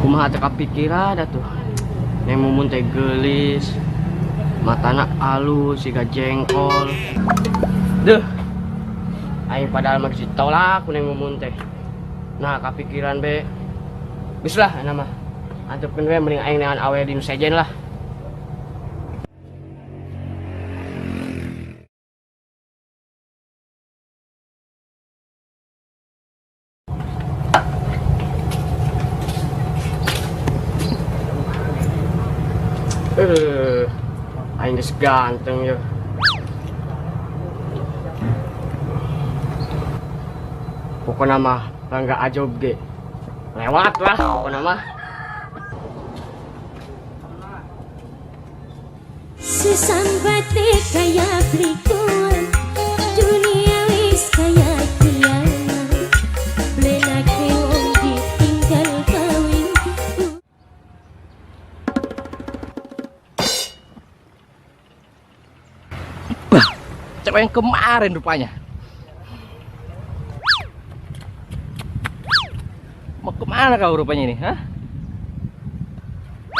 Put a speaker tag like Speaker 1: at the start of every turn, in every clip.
Speaker 1: Kumaha teh kepikiran atuh. Yang mumun teh geulis, matana alus siga jengkol. Deuh. Aing padahal mah geus ditolak ku neng mumun teh. Nah, kepikiran be. Geus lah ana mah. Antepkeun we mending aing neangan awe di nu sejen lah. Aing geus ganteng ya. Pokoknya mah bangga ajob ge. Lewat lah pokoknya mah.
Speaker 2: Sesambate kaya pelikuan dunia wis kaya kiamat. Blenake wong ditinggal kawin.
Speaker 3: Cewek yang kemarin rupanya. Mau kemana kau rupanya ini, hah?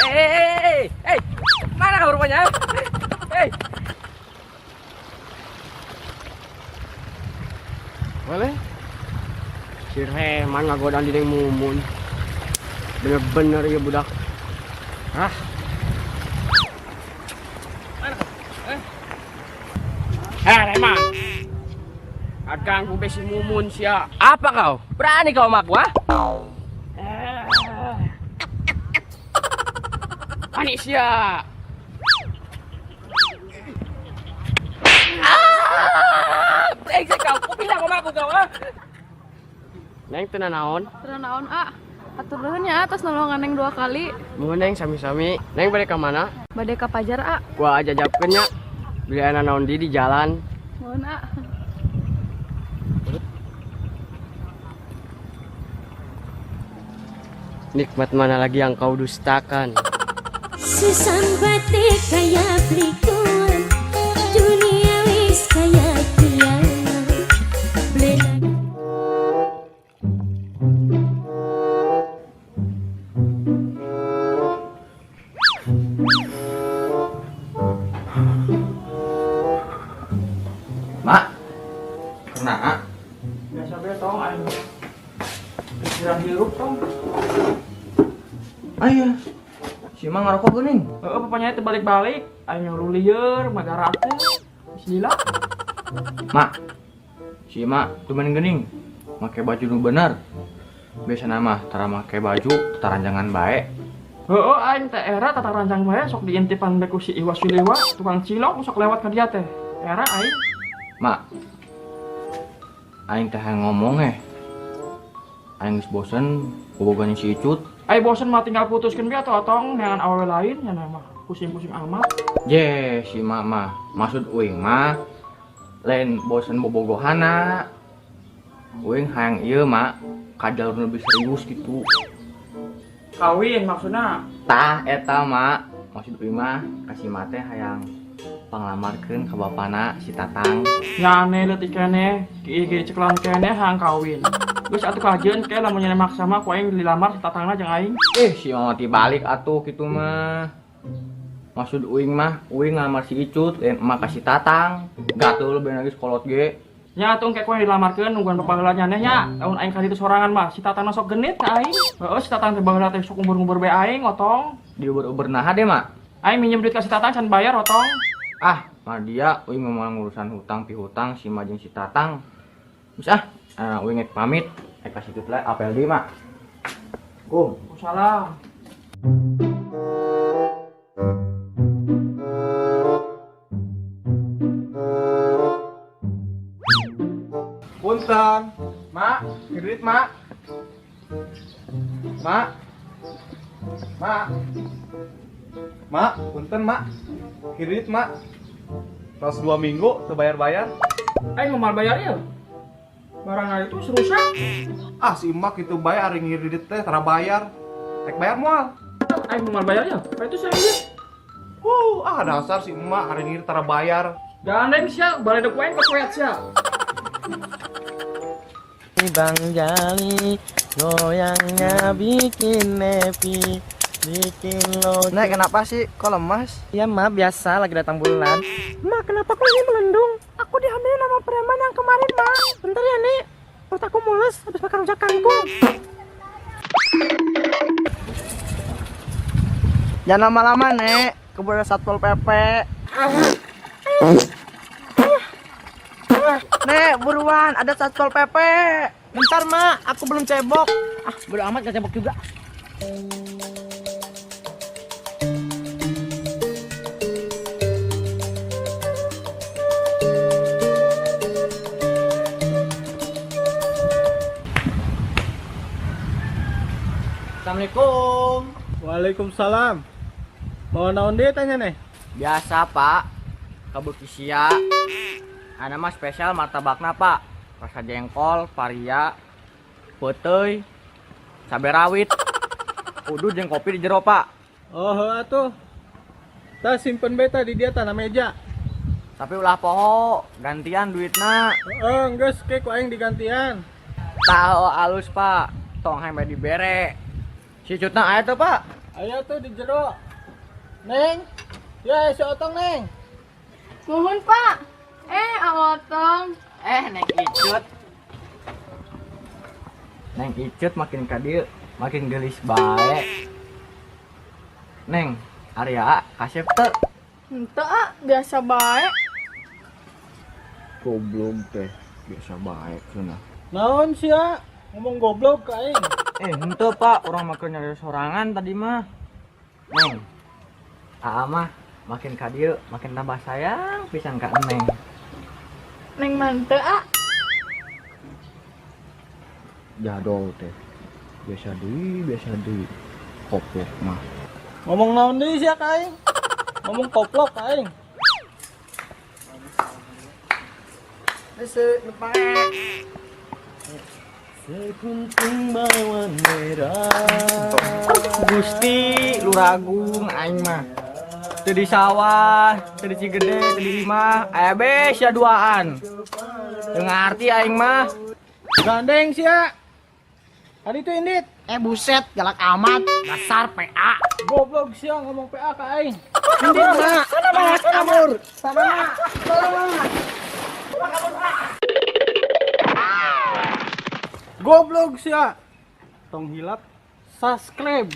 Speaker 3: Hei, mana kau rupanya? Hei.
Speaker 1: Boleh? Si Reman ngagodaan di neng mumun. Bener-bener ya budak. Hah? Reman, agang ku besi mumun sia.
Speaker 3: Apa kau? Berani kau sama aku, ha?
Speaker 1: Ani sia.
Speaker 3: Brengsek kau, ku bilang sama aku kau, ha?
Speaker 1: Neng teu naon?
Speaker 4: Naon atur nuhun ya atas nolongan neng 2 kali.
Speaker 1: Mun neng sami-sami. Neng bade ka mana?
Speaker 4: Bade ka Pajar
Speaker 1: Gua ajajabkeun nya. Beli ana naon di jalan.
Speaker 4: Nuhun
Speaker 1: Nikmat mana lagi yang kau dustakan?
Speaker 2: Sesambate kaya pelikuan dunia wis kaya kiamat. Blenake
Speaker 3: Mak, kenapa?
Speaker 1: Biasa be tong aing. Pikiran hirup tong.
Speaker 3: Ayo, si Mang ngerokok geuning.
Speaker 1: Papanya teh balik-balik, aing nyuruh lieur magara teh. Bismillah.
Speaker 3: Mak, si Mak tuh main geuning. Make baju nu bener. Biasa nama tara make baju taranjangan bae.
Speaker 1: Heeh, aing teh era tata rancang bae sok diintipan bae ku si Iwa Sulewa, tukang cilok sok lewat ka dia teh. Era aing.
Speaker 3: Mak, aing teh ngomong aing geus bosen bobogan si Icut.
Speaker 1: Aing bosen mah tinggal putuskeun biar tong neangan awewe lain nya mah pusing-pusing amat.
Speaker 3: Je, si Mak mah maksud uing mah lain bosen bobogohana. Uing hayang ieu Mak ka jalur lebih serius gitu.
Speaker 1: Kawin maksudna.
Speaker 3: Tah eta Mak, maksud uing mah kasih mate hayang panglamarkeun ka bapana si Tatang.
Speaker 1: Nyane leutik keneh, ki ceklan keneh hayang kawin. Geus atuh kajeun ke lamun nyana maksa mah ku aing dilamar si tatangna jeung aing.
Speaker 3: Si Mama ti balik atuh kitu mah. Maksud uing mah, uing ngamar si Icut lain emak ka si Tatang. Gatul bener geus kolot ge.
Speaker 1: Nya atuh engke ku dilamarkeun nungguan bapaheula nyana nya. Lamun aing ka ditu sorangan mah si tatangna sok genit ka aing. Heeh, si tatang teh baheula teh sok umbur-umbur bae aing otong.
Speaker 3: Diuber-uber naha deh Mak.
Speaker 1: Aing minjem duit ka si tatang can bayar otong.
Speaker 3: Ah, mah dia uing memang urusan hutang pihutang si Majeng si Tatang. Bisa uing ngek pamit. Kasih tut lah apel deui Mak.
Speaker 1: Salam.
Speaker 3: Punten, Mak, kredit Mak. Mak.
Speaker 5: Mak, punten Mak. Kredit Mak. Tos 2 minggu teu bayar-bayar.
Speaker 1: Aing mau bayar ieu.
Speaker 5: Barang itu serusak. Ah si emak itu bayar ari ngirit teh tara bayar. Rek bayar moal.
Speaker 6: Aing mau bayarnya. Apa itu saya ini?
Speaker 5: Dasar si emak hari ngirit tara bayar.
Speaker 6: Gandeng sia, balik dek wae ke kuet sia.
Speaker 1: Bang Jali goyangnya bikin nepi, bikin lo. Nek kenapa sih kok lemas? Ya ma, biasa lagi datang bulan. Ma, kenapa kok ini melendung? Aku dihamilin sama preman yang kemarin, Ma. Bentar ya, Nek. Perut aku mules habis makan rujak kangkung. Jangan lama-lama, Nek. Keburu Satpol PP. Nek, buruan, ada Satpol PP. Bentar, Mak, aku belum cebok. Ah, bodo amat gak cebok juga. Assalamualaikum.
Speaker 5: Waalaikumsalam. Mau naon dia tanya nih?
Speaker 1: Biasa, Pak. Kabuki sia. Ada mah spesial martabakna, Pak. Rasa jengkol, varia, peuteui, cabe rawit. Udud jeung kopi di jero, Pak.
Speaker 5: Oh, atuh. Tah simpen beta di dia tanah meja.
Speaker 1: Tapi ulah poho, gantian duitna.
Speaker 5: Geus ke ku aing digantian.
Speaker 1: Tahu alus, Pak. Tong hayang bae dibere. Si cutna aya tuh, Pak.
Speaker 5: Aya tuh di jero. Neng. Ya, si Otong, Neng.
Speaker 4: Nuhun, Pak. Awotong.
Speaker 1: Neng Icut. Neng Icut makin kadieu, makin gelis bae. Neng, Arya kasep teu.
Speaker 4: Henteu, biasa bae.
Speaker 3: Goblok teh, biasa baik cenah.
Speaker 5: Naon sia? Ngomong goblok ka aing.
Speaker 1: Henteu, Pak, orang makan nyari sorangan tadi mah. Neng, Aa mah makin kadieu, makin tambah sayang pisan ka Neng.
Speaker 4: Neng manteu,
Speaker 3: Jadol teh. Biasa deui koplok mah.
Speaker 5: Ngomong naon deui sia ka aing? Ngomong koplok ka aing.
Speaker 1: Sekunting bawang merah. Gusti, luragung aing mah. Teu di sawah, teu di Cigede, teu di imah, aya bes ya duaan. Teu ngarti aing mah.
Speaker 5: Gandeng sia. Tadi tuh Indit.
Speaker 1: Buset, galak amat. Dasar PA.
Speaker 5: Goblok sia ngomong PA ka aing.
Speaker 1: Indit mah. Sana kabur. Sana.
Speaker 5: Goblok sia. Tong hilap subscribe.